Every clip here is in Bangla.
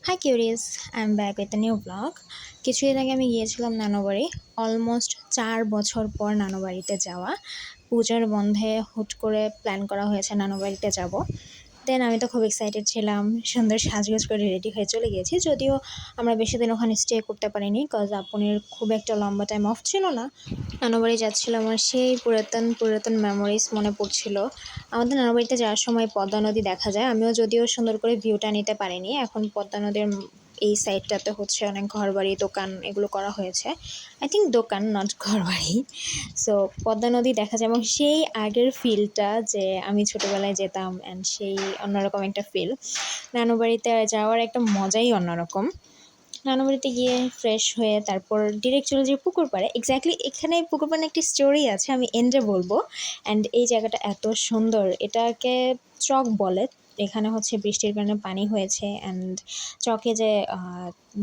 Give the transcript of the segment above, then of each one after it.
High curious, I am back with a new blog. কিছুদিন আগে আমি গিয়েছিলাম নানুবাড়ি। অলমোস্ট 4 বছর পর নানুবাড়িতে যাওয়া। পূজার বন্ধে হুট করে প্ল্যান করা হয়েছে নানুবাড়িতে যাব। দেন আমি তো খুব এক্সাইটেড ছিলাম, সুন্দর সাজগোজ করে রেডি হয়ে চলে গিয়েছি। যদিও আমরা বেশি দিন ওখানে স্টে করতে পারিনি, কজ আপনের খুব একটা লম্বা টাইম অফ ছিল না। নানুবাড়ি যাচ্ছিলাম, আমার সেই পুরাতন পুরাতন মেমোরিজ মনে পড়ছিল। আমাদের নানুবাড়িতে যাওয়ার সময় পদ্মা নদী দেখা যায়। আমিও যদিও সুন্দর করে ভিউটা নিতে পারিনি। এখন পদ্মা নদীর এই সাইডটাতে হচ্ছে অনেক ঘরবাড়ি, দোকান এগুলো করা হয়েছে। আই থিঙ্ক দোকান, নট ঘরবাড়ি। সো পদ্মা নদী দেখা যায় এবং সেই আগের ফিলটা, যে আমি ছোটোবেলায় যেতাম, অ্যান্ড সেই অন্যরকম একটা ফিল। নানুবাড়িতে যাওয়ার একটা মজাই অন্যরকম। নানুবাড়িতে গিয়ে ফ্রেশ হয়ে তারপর ডিরেক্ট চলে যাই পুকুর পাড়ে। এক্স্যাক্টলি এখানে পুকুর পাড়ে একটি স্টোরি আছে, আমি এন্ডে বলবো। অ্যান্ড এই জায়গাটা এত সুন্দর, এটাকে চক বলে। এখানে হচ্ছে বৃষ্টির কারণে পানি হয়েছে, অ্যান্ড চকে যে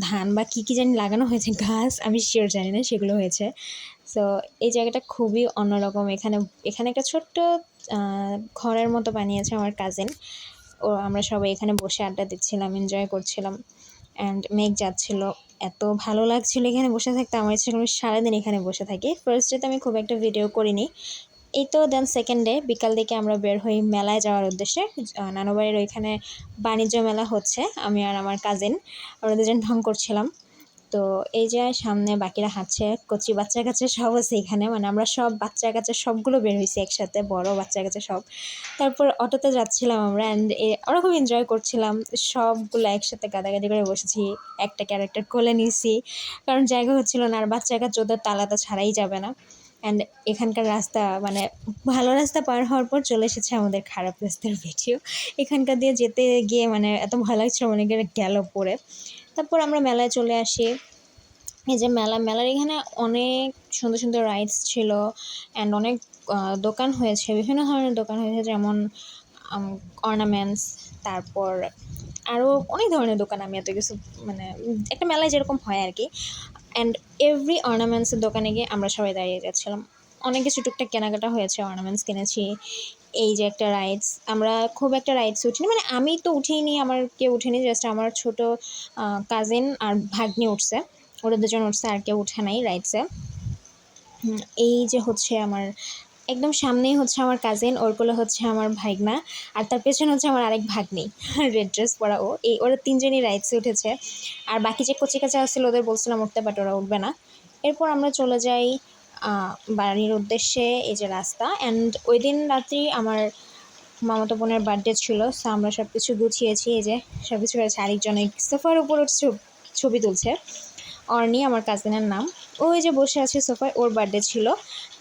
ধান বা কী জানি লাগানো হয়েছে, গাছ, আমি শিওর জানি না, সেগুলো হয়েছে। সো এই জায়গাটা খুবই অন্যরকম। এখানে এখানে একটা ছোট্ট ঘরের মতো বানিয়েছে আমার কাজিন। আমরা সবাই এখানে বসে আড্ডা দিচ্ছিলাম, এনজয় করছিলাম। অ্যান্ড মেঘ যাচ্ছিল, এত ভালো লাগছিল এখানে বসে থাকতে। আমার ইচ্ছে করে সারাদিন এখানে বসে থাকি। ফার্স্ট ডেতে আমি খুব একটা ভিডিও করিনি, এই তো। দেন সেকেন্ড ডে বিকাল দিকে আমরা বের হই মেলায় যাওয়ার উদ্দেশ্যে। নানুবাড়ির ওইখানে বাণিজ্য মেলা হচ্ছে। আমি আর আমার কাজিন, আমরা দুজন ঢং করছিলাম। তো এই যে সামনে বাকিরা হাঁটছে, কচি বাচ্চা কাচ্চা সব আছে এখানে, মানে আমরা সব বাচ্চা কাচ্চা সবগুলো বের হয়েছি একসাথে, বড় বাচ্চা কাচ্চা সব। তারপর অটোতে যাচ্ছিলাম আমরা, অ্যান্ড ওরা খুব এনজয় করছিলাম। সবগুলো একসাথে গাদাগাদি করে বসেছি, একটা ক্যারেক্টার কোলে নিয়েছি, কারণ জায়গা হচ্ছিল না। আর বাচ্চা কাচ্চা ওদের তালাটা ছাড়াই যাবে না। অ্যান্ড এখানকার রাস্তা, মানে ভালো রাস্তা পার হওয়ার পর চলে এসেছে আমাদের খারাপ রাস্তার ভিডিও। এখানকার দিয়ে যেতে গিয়ে মানে এত ভালো লাগছিল, মনে গেল পরে। তারপর আমরা মেলায় চলে আসি। এই যে মেলার এখানে অনেক সুন্দর সুন্দর রাইডস ছিল, অ্যান্ড অনেক দোকান হয়েছে, বিভিন্ন ধরনের দোকান হয়েছে, যেমন অর্নামেন্টস, তারপর আরও অনেক ধরনের দোকান। আমি এত কিছু, মানে একটা মেলায় যেরকম হয় আর কি। অ্যান্ড এভরি অর্নামেন্টসের দোকানে গিয়ে আমরা সবাই দাঁড়িয়ে যাচ্ছিলাম। অনেক কিছু টুকটাক কেনাকাটা হয়েছে, অর্নামেন্টস কিনেছি। এই যে একটা রাইডস, আমরা খুব একটা রাইডস উঠিনি, মানে আমি তো উঠিনি, আমার কেউ উঠেনি, জাস্ট আমার ছোট কাজিন আর ভাগ্নি উঠছে, ওরা দুজন উঠছে, আর কেউ উঠে নাই রাইডসে। এই যে হচ্ছে আমার একদম সামনেই হচ্ছে আমার কাজিন, ওর কোলে হচ্ছে আমার ভাইগনা, আর তার পেছনে হচ্ছে আমার আরেক ভাগ্নি, রেড ড্রেস পরা ও। ওরা তিনজনই রাইডসে উঠেছে। আর বাকি যে কচি কাচা আসছিল ওদের বলছিলাম উঠতে, বাট ওরা উঠবে না। এরপর আমরা চলে যাই বাড়ির উদ্দেশ্যে। এই যে রাস্তা, অ্যান্ড ওই দিন রাত্রি আমার মামাতো বোনের বার্থডে ছিল, সো আমরা সব কিছু গুছিয়েছি। এই যে সব কিছু হয়েছে। আরেকজন এই সোফার উপর ছবি তুলছে, অর্নি আমার কাজিনের নাম। ওই যে বসে আছে সোফায়, ওর বার্থডে ছিল।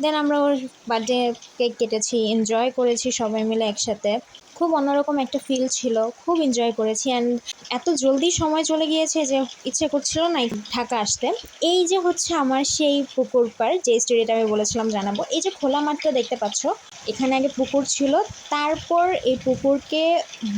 দেন আমরা ওর বার্থডে কেক কেটেছি, এনজয় করেছি সবাই মিলে একসাথে। খুব অন্যরকম একটা ফিল ছিল, খুব এনজয় করেছি। অ্যান্ড এত জলদি সময় চলে গিয়েছে যে ইচ্ছে করছিল না ঢাকা আসতে। এই যে হচ্ছে আমার সেই পুকুর পাড়, যে স্টোরিটা আমি বলেছিলাম জানাবো। এই যে খোলা মাঠটা দেখতে পাচ্ছ, এখানে আগে পুকুর ছিল, তারপর এই পুকুরকে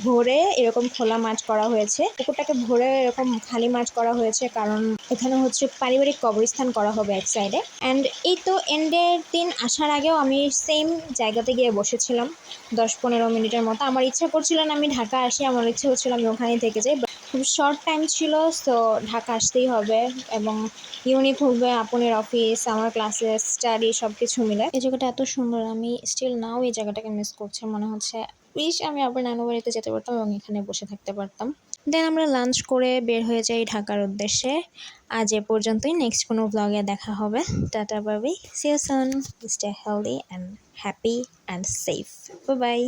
ভরে এরকম খোলা মাঠ করা হয়েছে। পুকুরটাকে ভরে এরকম খালি মাঠ করা হয়েছে, কারণ এখানে হচ্ছে পারিবারিক কবরস্থান করা হবে এক সাইডে। অ্যান্ড এই তো এন্ডের দিন আসার আগেও আমি সেম জায়গাতে গিয়ে বসেছিলাম 10-15 মিনিটের মতো। আমার ইচ্ছা করছিল না আমি ঢাকা আসি, আমার ইচ্ছা হচ্ছিল আমি ওখানেই থেকে যাই। খুব শর্ট টাইম ছিল, সো ঢাকা আসতেই হবে। এবং ইউনিক হবে আপনের অফিস, আমার ক্লাসেস, স্টাডি সব কিছু মিলে। এই জায়গাটা এত সুন্দর, আমি স্টিল নাও এই জায়গাটাকে মিস করছি। মনে হচ্ছে উইশ আমি আবার নানু বাড়িতে যেতে পারতাম এবং এখানে বসে থাকতে পারতাম। দেন আমরা লাঞ্চ করে বের হয়ে যাই ঢাকার উদ্দেশ্যে। আজ এ পর্যন্তই, নেক্সট কোনো ব্লগে দেখা হবে। Tata bye, see you soon, stay healthy and happy and safe, bye by.